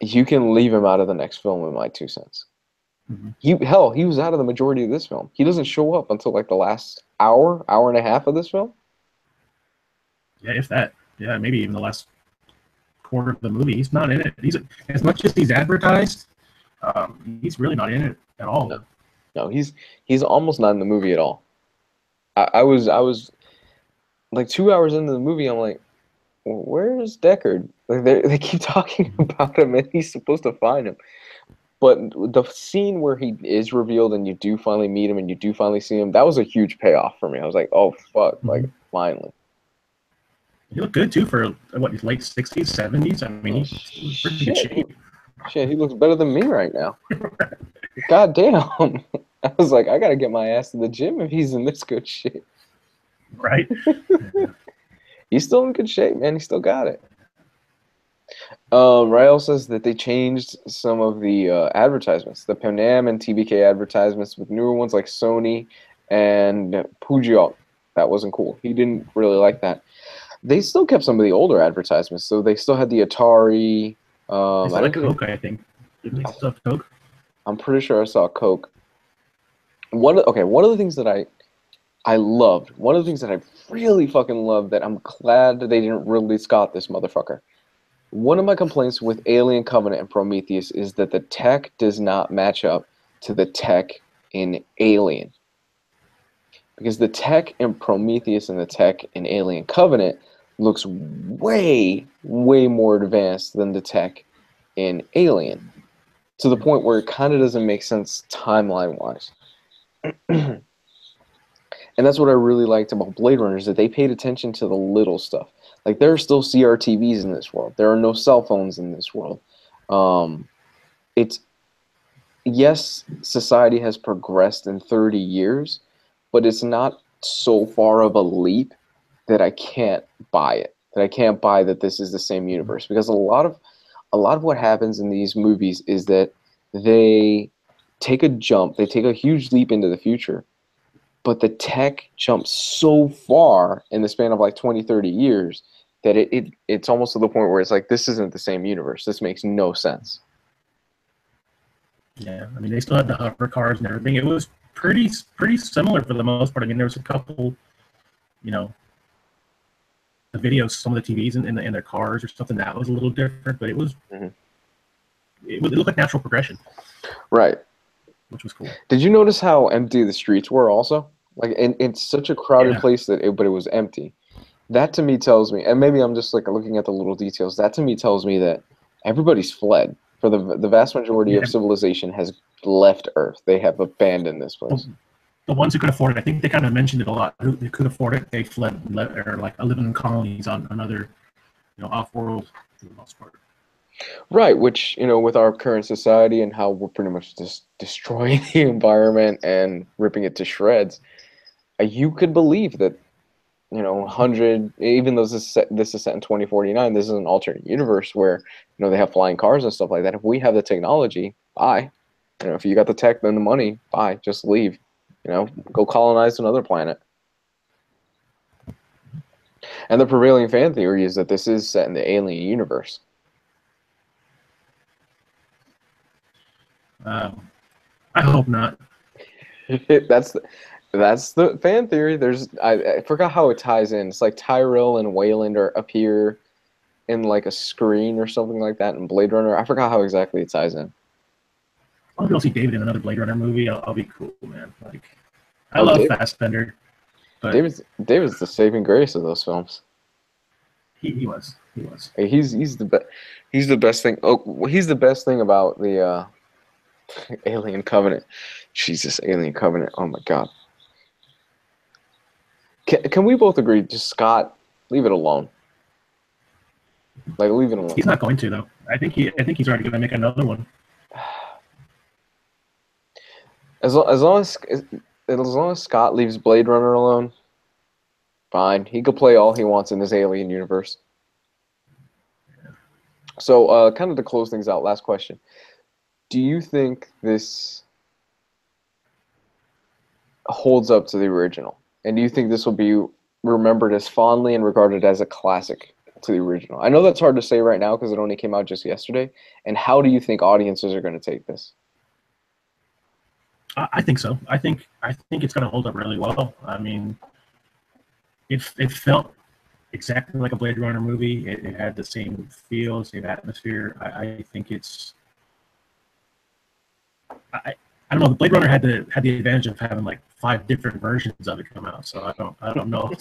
Speaker 1: You can leave him out of the next film, in my 2 cents.
Speaker 2: Mm-hmm.
Speaker 1: He was out of the majority of this film. He doesn't show up until like the last hour and a half of this film.
Speaker 2: Yeah, if that. Yeah, maybe even the last quarter of the movie. He's not in it. He's as much as he's advertised. He's really not in it at all.
Speaker 1: No, he's almost not in the movie at all. I was like 2 hours into the movie. I'm like, well, where's Deckard? Like they keep talking about him, and he's supposed to find him. But the scene where he is revealed and you do finally meet him and you do finally see him, that was a huge payoff for me. I was like, oh, fuck, like, finally.
Speaker 2: He looked good, too, for, what, his late 60s, 70s? I mean, he's pretty good shape.
Speaker 1: Shit, he looks better than me right now. God damn. I was like, I gotta get my ass to the gym if he's in this good shape.
Speaker 2: Right?
Speaker 1: He's still in good shape, man. He still got it. Rael says that they changed some of the advertisements, the Panam and TBK advertisements, with newer ones like Sony and Peugeot. That wasn't cool. He didn't really like that. They still kept some of the older advertisements, so they still had the Atari.
Speaker 2: They still had Coke, I think. Did they still have Coke?
Speaker 1: I'm pretty sure I saw Coke. One of the things that I loved, one of the things that I really fucking loved, that I'm glad they didn't Ridley Scott this motherfucker. One of my complaints with Alien Covenant and Prometheus is that the tech does not match up to the tech in Alien. Because the tech in Prometheus and the tech in Alien Covenant looks way, way more advanced than the tech in Alien. To the point where it kind of doesn't make sense timeline-wise. And that's what I really liked about Blade Runner, is that they paid attention to the little stuff. Like, there are still CRTVs in this world. There are no cell phones in this world. Yes, society has progressed in 30 years, but it's not so far of a leap that I can't buy it. That I can't buy that this is the same universe. Because a lot of what happens in these movies is that they take a jump, they take a huge leap into the future, but the tech jumps so far in the span of like 20, 30 years that it's almost to the point where it's like, this isn't the same universe. This makes no sense.
Speaker 2: Yeah, I mean, they still had the hover cars and everything. It was pretty similar for the most part. I mean, there was a couple, the videos, some of the TVs in their cars or something that was a little different, but it was, it looked like natural progression.
Speaker 1: Right.
Speaker 2: Which was cool.
Speaker 1: Did you notice how empty the streets were also? Like, it's such a crowded place but it was empty. That to me tells me, and maybe I'm just like looking at the little details, that to me tells me that everybody's fled. For the vast majority of civilization has left Earth. They have abandoned this place.
Speaker 2: The ones who could afford it, I think they kind of mentioned it a lot. Who could afford it, they fled, or like living in colonies on another, off-world for the most part.
Speaker 1: Right, which, with our current society and how we're pretty much just destroying the environment and ripping it to shreds, you could believe that, 100, even though this is set in 2049, this is an alternate universe where, they have flying cars and stuff like that. If we have the technology, bye. If you got the tech, then the money, bye. Just leave. Go colonize another planet. And the prevailing fan theory is that this is set in the Alien universe.
Speaker 2: I hope not.
Speaker 1: That's the fan theory. I forgot how it ties in. It's like Tyrell and Wayland appear in like a screen or something like that in Blade Runner. I forgot how exactly it ties in.
Speaker 2: I'll go see David in another Blade Runner movie. I'll be cool, man. Like, I love Fassbender. But
Speaker 1: David's the saving grace of those films.
Speaker 2: He was. He was.
Speaker 1: Hey, he's the best thing. Oh, he's the best thing about the Alien Covenant. Jesus, Alien Covenant. Oh my God. Can we both agree? Just Scott, leave it alone. Like, leave it alone.
Speaker 2: He's not going to though. I think he's already going to make another one.
Speaker 1: As long as Scott leaves Blade Runner alone, fine. He could play all he wants in this Alien universe. So, kind of to close things out, last question. Do you think this holds up to the original? And do you think this will be remembered as fondly and regarded as a classic to the original? I know that's hard to say right now because it only came out just yesterday. And how do you think audiences are going to take this?
Speaker 2: I think so. I think it's going to hold up really well. I mean, it felt exactly like a Blade Runner movie. It had the same feel, same atmosphere. I think it's. I don't know. The Blade Runner had the advantage of having like 5 different versions of it come out. So I don't know.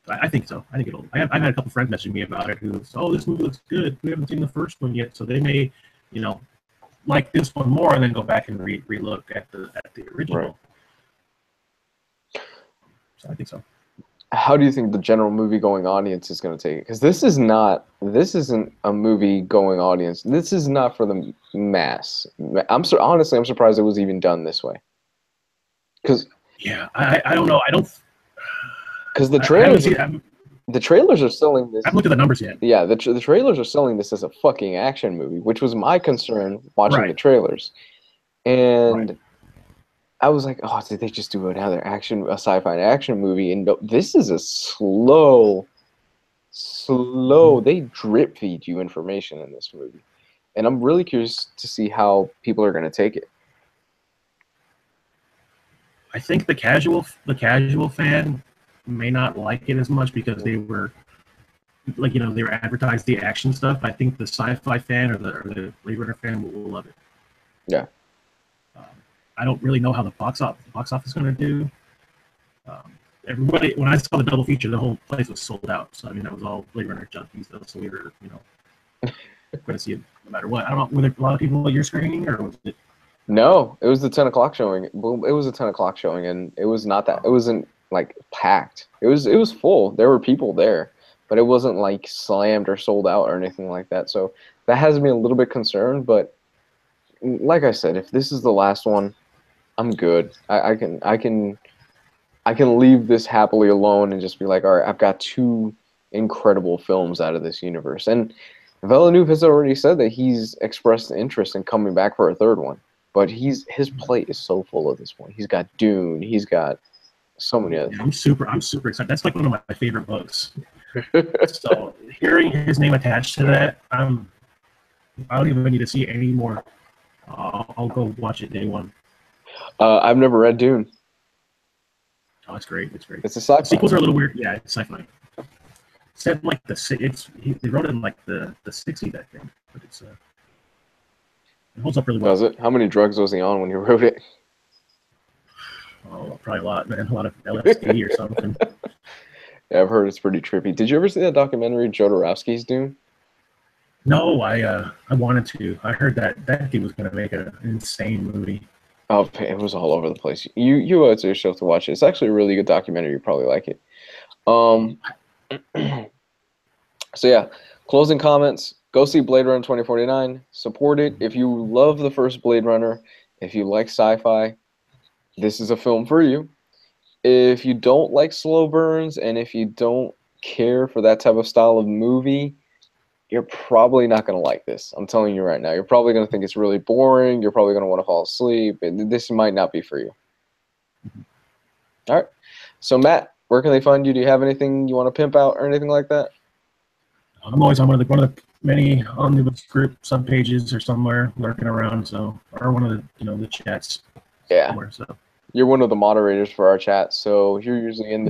Speaker 2: I think so. I think it'll. I've had a couple friends messaging me about it who, oh, this movie looks good. We haven't seen the first one yet, so they may, like this one more, and then go back and relook at the original. Right. So I think so.
Speaker 1: How do you think the general movie-going audience is going to take it? Because this isn't a movie-going audience. This is not for the mass. Honestly, I'm surprised it was even done this way. Because
Speaker 2: I don't know. I don't.
Speaker 1: Because the trailers are selling this.
Speaker 2: I haven't looked at the numbers yet.
Speaker 1: Yeah, the trailers are selling this as a fucking action movie, which was my concern watching the trailers. And I was like, oh, did they just do another a sci-fi action movie? And no, this is a slow. They drip feed you information in this movie, and I'm really curious to see how people are going to take it.
Speaker 2: I think the casual fan may not like it as much because they were they were advertised the action stuff. I think the sci-fi fan or the Blade Runner fan will love it.
Speaker 1: Yeah.
Speaker 2: I don't really know how the box office is going to do. Everybody, when I saw the double feature, the whole place was sold out. So I mean, that was all Blade Runner junkies, though. So we were, going to see it no matter what. I don't know, were there a lot of people at your screening, or was it?
Speaker 1: No, it was the 10 o'clock showing. It was a 10 o'clock showing, and it was not that. It wasn't like packed. It was full. There were people there, but it wasn't like slammed or sold out or anything like that. So that has me a little bit concerned. But like I said, if this is the last one, I'm good. I can leave this happily alone and just be like, all right, I've got 2 incredible films out of this universe. And Villeneuve has already said that he's expressed interest in coming back for a 3rd one. But his plate is so full at this point. He's got Dune. He's got so many other.
Speaker 2: I'm super excited. That's like one of my favorite books. So hearing his name attached to that, I don't even need to see any more. I'll go watch it day one.
Speaker 1: I've never read Dune.
Speaker 2: Oh, it's great. It's great.
Speaker 1: It's a sci-fi.
Speaker 2: Sequels are a little weird. Yeah, it's sci-fi. Said like they wrote it in like the 60s, I think, but it holds up really well.
Speaker 1: Does it? How many drugs was he on when he wrote it?
Speaker 2: Oh, probably a lot, man. A lot of LSD or something.
Speaker 1: Yeah, I've heard it's pretty trippy. Did you ever see that documentary, Jodorowsky's Dune?
Speaker 2: No, I wanted to. I heard that dude was going to make an insane movie.
Speaker 1: Oh, it was all over the place. You owe it to yourself to watch it. It's actually a really good documentary. You probably like it. So yeah, closing comments. Go see Blade Runner 2049. Support it. If you love the first Blade Runner, if you like sci-fi, this is a film for you. If you don't like slow burns, and if you don't care for that type of style of movie, you're probably not going to like this. I'm telling you right now. You're probably going to think it's really boring. You're probably going to want to fall asleep. And this might not be for you. All right. So, Matt, where can they find you? Do you have anything you want to pimp out or anything like that?
Speaker 2: I'm always on one of the many omnibus group subpages or somewhere lurking around. So, or one of the the chats.
Speaker 1: Yeah.
Speaker 2: Somewhere, so.
Speaker 1: You're one of the moderators for our chat, so you're usually in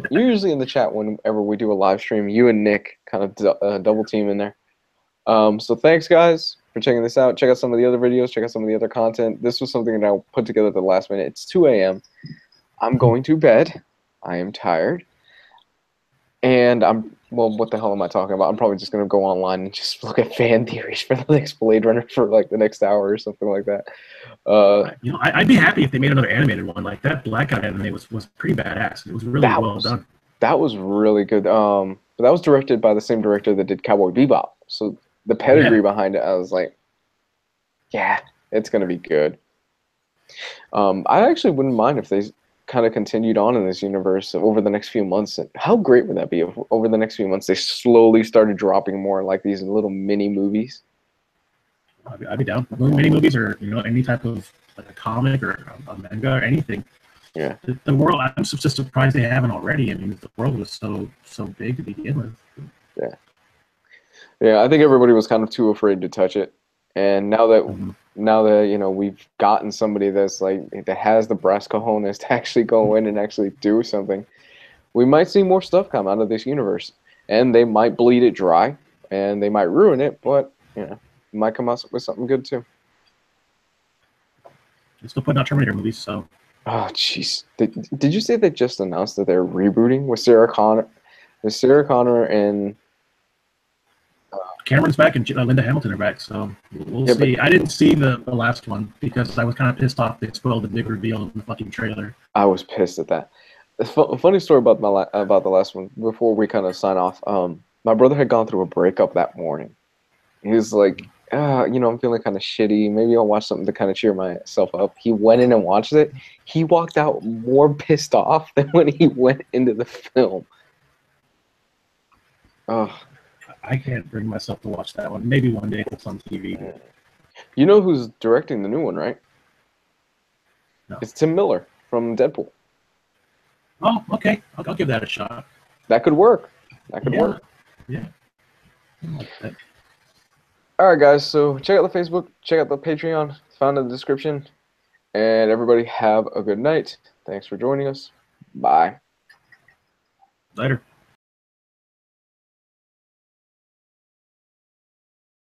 Speaker 1: the chat whenever we do a live stream. You and Nick kind of double team in there. So thanks, guys, for checking this out. Check out some of the other videos. Check out some of the other content. This was something that I put together at the last minute. It's 2 a.m. I'm going to bed. I am tired. And I'm well, what the hell am I talking about? I'm probably just gonna go online and just look at fan theories for the next Blade Runner for like the next hour or something like that.
Speaker 2: I'd be happy if they made another animated one. Like that Blackout anime was pretty badass. It was really well done.
Speaker 1: That was really good. But that was directed by the same director that did Cowboy Bebop. So the
Speaker 2: Oh,
Speaker 1: pedigree
Speaker 2: yeah.
Speaker 1: behind it, I was like, yeah, it's gonna be good. I actually wouldn't mind if they kind of continued on in this universe over the next few months. And how great would that be if over the next few months they slowly started dropping more like these little mini movies?
Speaker 2: I'd be down. Mini movies or any type of like a comic or a manga or anything.
Speaker 1: Yeah.
Speaker 2: The world. I'm just surprised they haven't already. I mean, the world was so big to begin with.
Speaker 1: Yeah. Yeah, I think everybody was kind of too afraid to touch it. And now that we've gotten somebody that's like that has the breast cojones to actually go in and actually do something, we might see more stuff come out of this universe. And they might bleed it dry and they might ruin it, but might come out with something good too.
Speaker 2: They're still putting out Terminator movies, so.
Speaker 1: Oh jeez. Did you say they just announced that they're rebooting with Sarah Connor? With Sarah Connor and
Speaker 2: Cameron's back and Linda Hamilton are back, so we'll see. I didn't see the last one because I was kind of pissed off they spoiled the big reveal in the fucking trailer.
Speaker 1: I was pissed at that. A funny story about about the last one before we kind of sign off. My brother had gone through a breakup that morning. He was like, I'm feeling kind of shitty. Maybe I'll watch something to kind of cheer myself up. He went in and watched it. He walked out more pissed off than when he went into the film. Oh.
Speaker 2: I can't bring myself to watch that one. Maybe one day if it's on TV.
Speaker 1: You know who's directing the new one, right?
Speaker 2: No.
Speaker 1: It's Tim Miller from Deadpool.
Speaker 2: Oh, okay. I'll give that a shot.
Speaker 1: That could work. That could work.
Speaker 2: Yeah.
Speaker 1: All right, guys. So check out the Facebook. Check out the Patreon. Found in the description. And everybody have a good night. Thanks for joining us. Bye.
Speaker 2: Later.